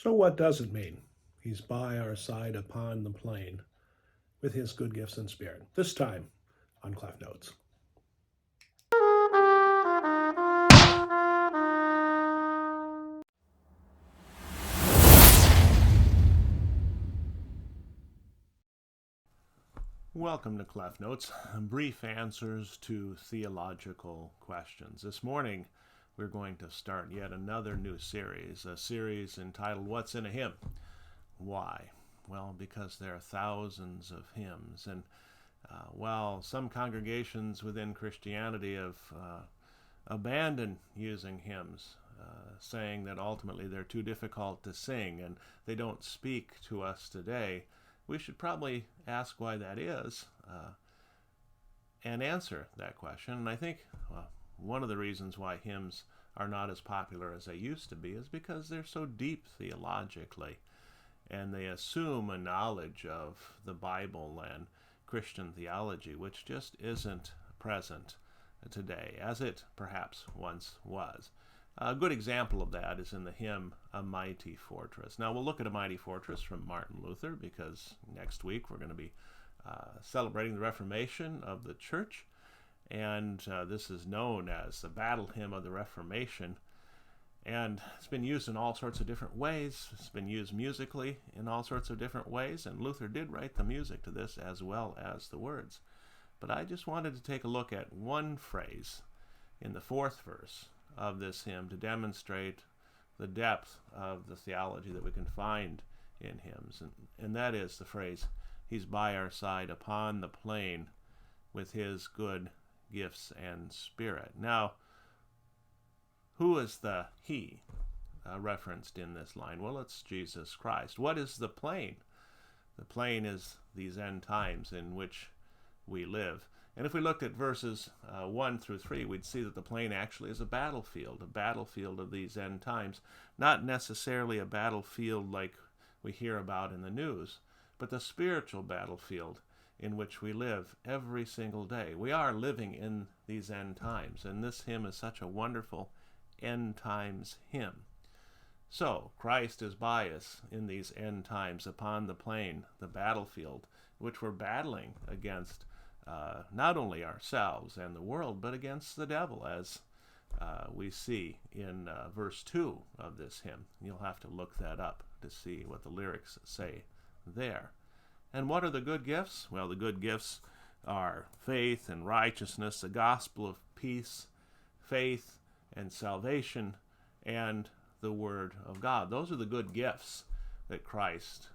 So what does it mean? He's by our side upon the plain with his good gifts and spirit. This time on CLEF Notes. Welcome to CLEF Notes, brief answers to theological questions. This morning, we're going to start yet another new series, a series entitled What's in a Hymn? Why? Well, because there are thousands of hymns, and while some congregations within Christianity have abandoned using hymns, saying that ultimately they're too difficult to sing and they don't speak to us today, we should probably ask why that is and answer that question. And I think one of the reasons why hymns are not as popular as they used to be is because they're so deep theologically, and they assume a knowledge of the Bible and Christian theology, which just isn't present today, as it perhaps once was. A good example of that is in the hymn, A Mighty Fortress. Now, we'll look at A Mighty Fortress from Martin Luther, because next week we're going to be celebrating the Reformation of the Church, and this is known as the Battle Hymn of the Reformation, and it's been used in all sorts of different ways. It's been used musically in all sorts of different ways, and Luther did write the music to this as well as the words. But I just wanted to take a look at one phrase in the fourth verse of this hymn to demonstrate the depth of the theology that we can find in hymns, and that is the phrase, "He's by our side upon the plain with his good gifts and spirit." Now, who is the he referenced in this line? Well, it's Jesus Christ. What is the plain? The plain is these end times in which we live. And if we looked at verses 1 through 3, we'd see that the plain actually is a battlefield of these end times. Not necessarily a battlefield like we hear about in the news, but the spiritual battlefield in which we live every single day. We are living in these end times, and this hymn is such a wonderful end times hymn. So, Christ is by us in these end times upon the plain, the battlefield, which we're battling against not only ourselves and the world, but against the devil, as we see in verse 2 of this hymn. You'll have to look that up to see what the lyrics say there. And what are the good gifts? Well, the good gifts are faith and righteousness, the gospel of peace, faith and salvation, and the Word of God. Those are the good gifts that Christ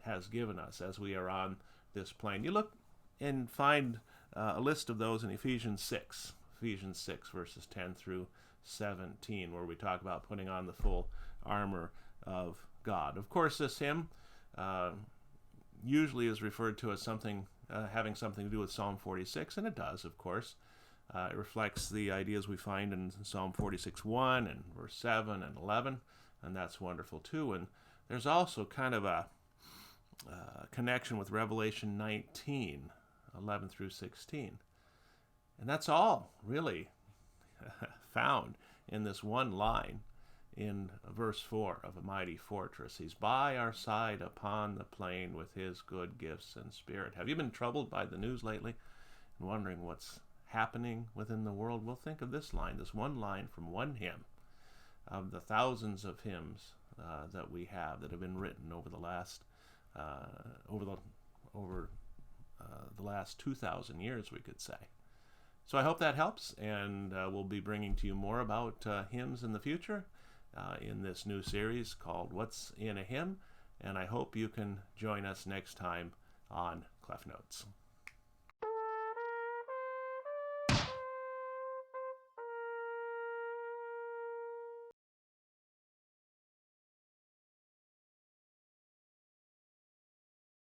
has given us as we are on this plane. You look and find a list of those in Ephesians 6 verses 10 through 17, where we talk about putting on the full armor of God. Of course, this hymn usually is referred to as something having something to do with Psalm 46, and it does, of course. It reflects the ideas we find in Psalm 46:1 and verse 7 and 11, and that's wonderful too. And there's also kind of a connection with Revelation 19:11 through 16. And that's all really found in this one line in verse 4 of A Mighty Fortress. He's by our side upon the plain with his good gifts and spirit. Have you been troubled by the news lately and wondering what's happening within the world? Well, think of this line, this one line from one hymn of the thousands of hymns that we have that have been written over the last the last 2,000 years, we could say. So I hope that helps, and we'll be bringing to you more about hymns in the future in this new series called What's in a Hymn, and I hope you can join us next time on CLEF Notes.